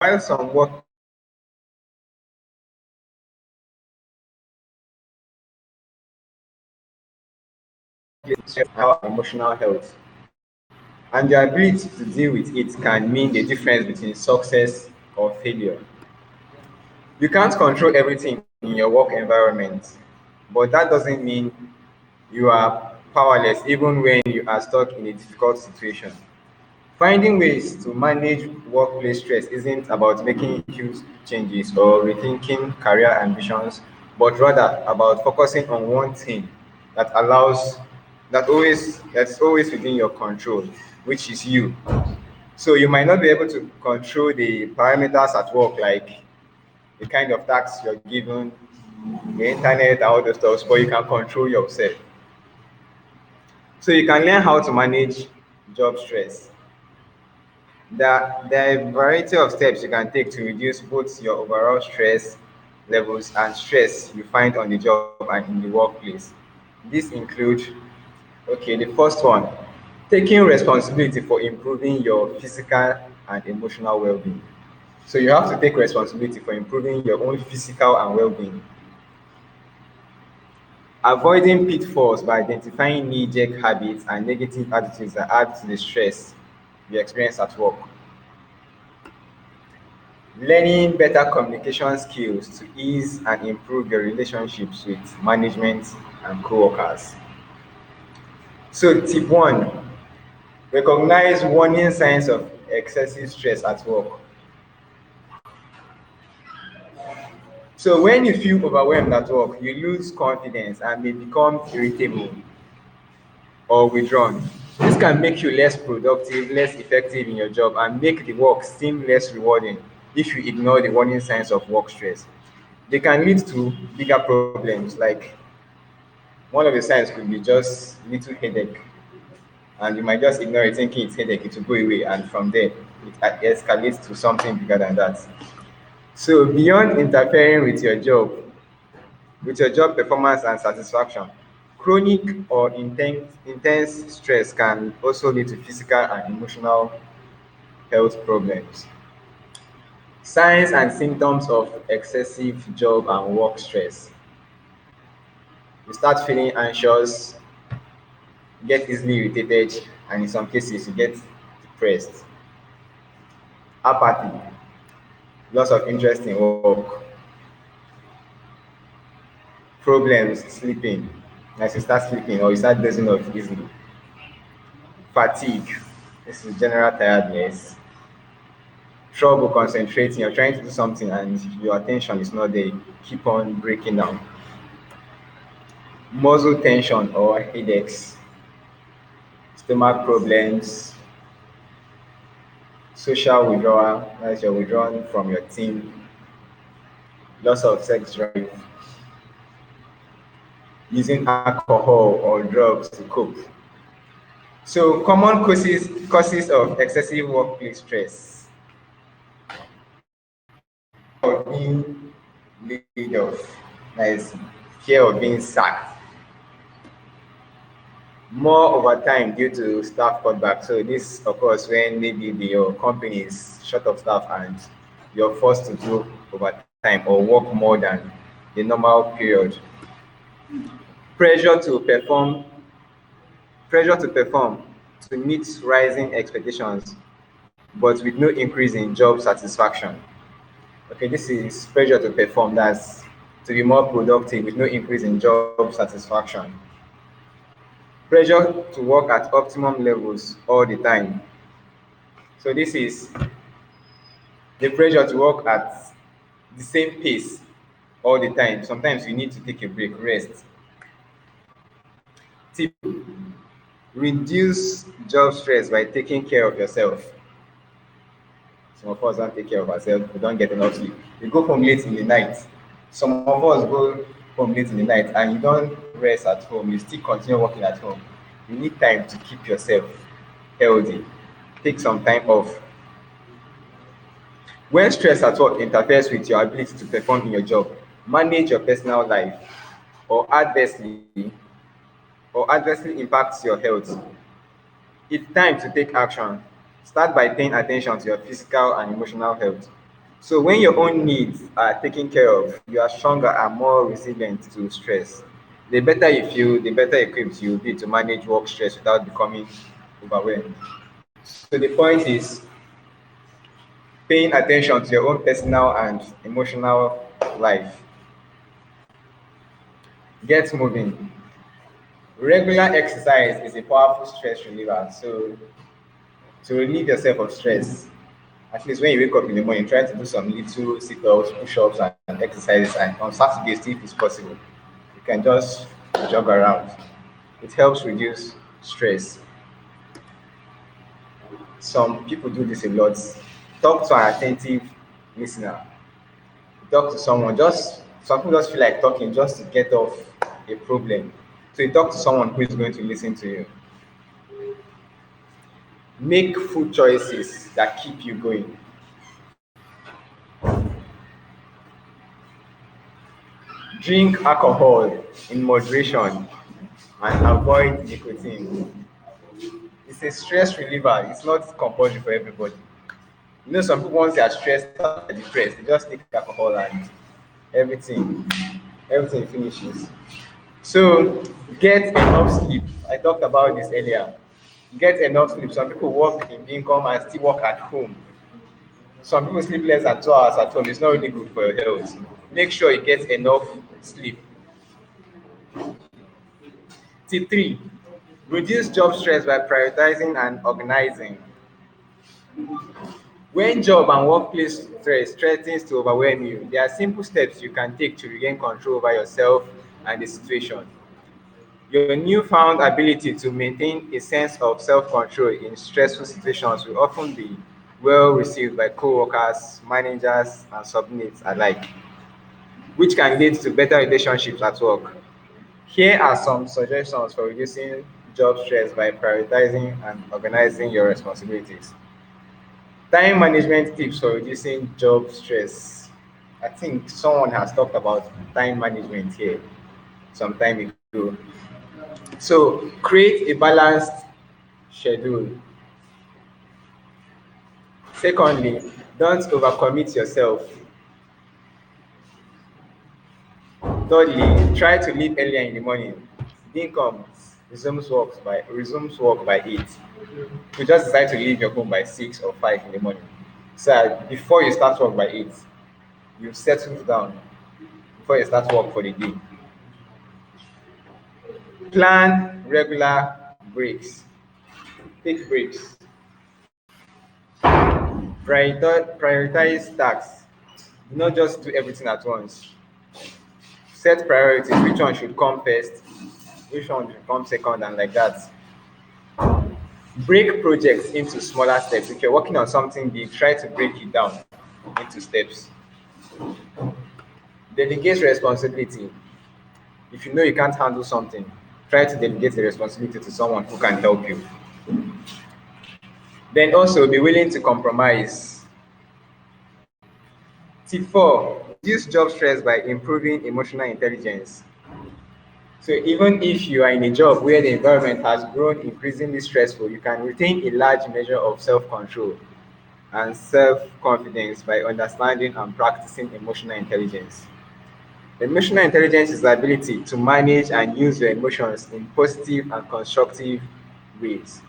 While some workplaces have emotional health, and the ability to deal with it can mean the difference between success or failure. You can't control everything in your work environment, but that doesn't mean you are powerless even when you are stuck in a difficult situation. Finding ways to manage workplace stress isn't about making huge changes or rethinking career ambitions, but rather about focusing on one thing that allows that's always within your control, which is you. So you might not be able to control the parameters at work, like the kind of tasks you're given, the internet, and all those stuff, but you can control yourself. So you can learn how to manage job stress. There are a variety of steps you can take to reduce both your overall stress levels and stress you find on the job and in the workplace. These include, okay, the first one, taking responsibility for improving your physical and emotional well-being. So you have to take responsibility for improving your own physical and well-being. Avoiding pitfalls by identifying knee-jerk habits and negative attitudes that add to the stress you experience at work. Learning better communication skills to ease and improve your relationships with management and co-workers. So tip one, recognize warning signs of excessive stress at work. So when you feel overwhelmed at work, you lose confidence and may become irritable or withdrawn. This can make you less productive, less effective in your job, and make the work seem less rewarding if you ignore the warning signs of work stress. They can lead to bigger problems, like one of the signs could be just little headache, and you might just ignore it thinking it's headache, it will go away, and from there it escalates to something bigger than that. So beyond interfering with your job performance and satisfaction, chronic or intense stress can also lead to physical and emotional health problems. Signs and symptoms of excessive job and work stress. You start feeling anxious, get easily irritated, and in some cases you get depressed. Apathy, loss of interest in work, problems sleeping, as you start sleeping or you start dozing off easily. Fatigue, this is general tiredness. Trouble concentrating, you're trying to do something and your attention is not there, you keep on breaking down. Muscle tension or headaches, stomach problems, social withdrawal, as you're withdrawn from your team, loss of sex drive, using alcohol or drugs to cope. So common causes of excessive workplace stress, of being laid off, that is fear of being sacked, more overtime due to staff cutback. So this occurs when maybe your company is short of staff and you're forced to do overtime or work more than the normal period. Pressure to perform, pressure to perform to meet rising expectations, but with no increase in job satisfaction. Okay, this is pressure to perform. That's to be more productive with no increase in job satisfaction. Pressure to work at optimum levels all the time. So this is the pressure to work at the same pace all the time. Sometimes you need to take a break, rest. Tip, reduce job stress by taking care of yourself. Some of us don't take care of ourselves, we don't get enough sleep. We go home late in the night. Some of us go home late in the night and you don't rest at home, you still continue working at home. You need time to keep yourself healthy. Take some time off. When stress at work interferes with your ability to perform in your job, manage your personal life or adversely impacts your health. It's time to take action. Start by paying attention to your physical and emotional health. So when your own needs are taken care of, you are stronger and more resilient to stress. The better you feel, the better equipped you'll be to manage work stress without becoming overwhelmed. So the point is paying attention to your own personal and emotional life. Get moving. Regular exercise is a powerful stress reliever. So to relieve yourself of stress, at least when you wake up in the morning, try to do some little sit-ups, push-ups, and exercises. And on Saturdays, if it's possible, you can just jog around. It helps reduce stress. Some people do this a lot. Talk to an attentive listener. Talk to someone. Just some people just feel like talking just to get off a problem. So you talk to someone who is going to listen to you. Make food choices that keep you going. Drink alcohol in moderation and avoid nicotine. It's a stress reliever. It's not compulsory for everybody. You know, some people once they are stressed or depressed, they just take alcohol and everything, everything finishes. So get enough sleep. I talked about this earlier. Get enough sleep. Some people work in income and still work at home. Some people sleep less than 2 hours at home. It's not really good for your health. Make sure you get enough sleep. Tip three, reduce job stress by prioritizing and organizing. When job and workplace stress threatens to overwhelm you, there are simple steps you can take to regain control over yourself and the situation. Your newfound ability to maintain a sense of self-control in stressful situations will often be well received by co-workers, managers, and subordinates alike, which can lead to better relationships at work. Here are some suggestions for reducing job stress by prioritizing and organizing your responsibilities. Time management tips for reducing job stress. I think someone has talked about time management here some time ago. So, create a balanced schedule. Secondly, don't overcommit yourself. Thirdly, try to leave earlier in the morning. Then comes resumes work by 8. You just decide to leave your home by 6 or 5 in the morning. So that before you start work by 8, you've settled down before you start work for the day. Plan regular breaks. Take breaks. Prioritize tasks. Do not just do everything at once. Set priorities. Which one should come first? Which one should come second? And like that. Break projects into smaller steps. If you're working on something big, try to break it down into steps. Delegate responsibility. If you know you can't handle something, try to delegate the responsibility to someone who can help you. Then also be willing to compromise. Tip 4, reduce job stress by improving emotional intelligence. So even if you are in a job where the environment has grown increasingly stressful, you can retain a large measure of self-control and self-confidence by understanding and practicing emotional intelligence. Emotional intelligence is the ability to manage and use your emotions in positive and constructive ways.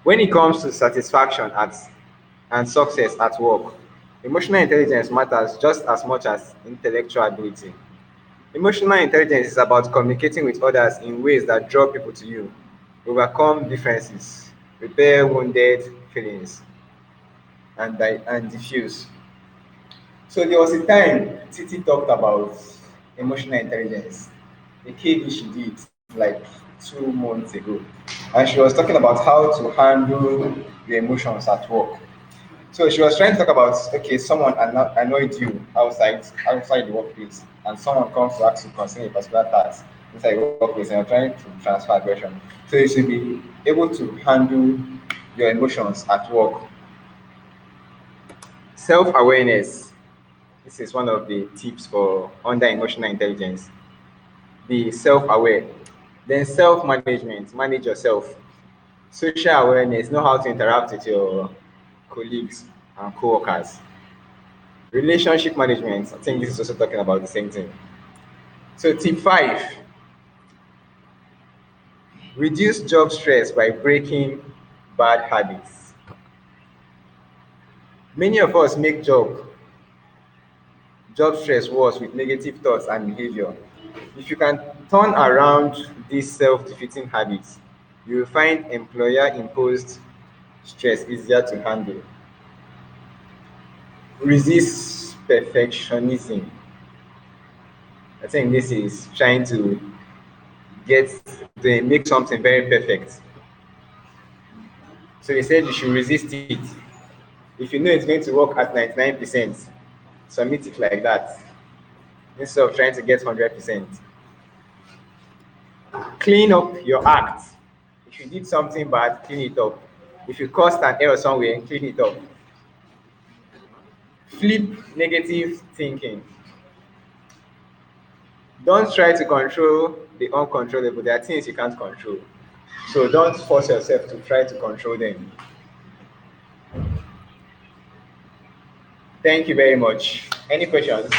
When it comes to satisfaction and success at work, emotional intelligence matters just as much as intellectual ability. Emotional intelligence is about communicating with others in ways that draw people to you, overcome differences, repair wounded feelings, and diffuse. So there was a time Titi talked about emotional intelligence. A KD she did like 2 months ago, and she was talking about how to handle your emotions at work. So she was trying to talk about, okay, someone annoyed you outside the workplace, and someone comes to ask you concerning a particular task inside the workplace, and you're trying to transfer aggression. So you should be able to handle your emotions at work. Self-awareness. This is one of the tips for under emotional intelligence. Be self-aware. Then self-management. Manage yourself. Social awareness. Know how to interact with your colleagues and co-workers. Relationship management. I think this is also talking about the same thing. So tip 5, reduce job stress by breaking bad habits. Many of us make job stress worse with negative thoughts and behavior. If you can turn around these self-defeating habits, you will find employer-imposed stress easier to handle. Resist perfectionism. I think this is trying to get to make something very perfect. So he said you should resist it. If you know it's going to work at 99%, submit it like that instead of trying to get 100%. Clean up your act. If you did something bad, clean it up. If you caused an error somewhere, clean it up. Flip negative thinking. Don't try to control the uncontrollable. There are things you can't control. So don't force yourself to try to control them. Thank you very much. Any questions?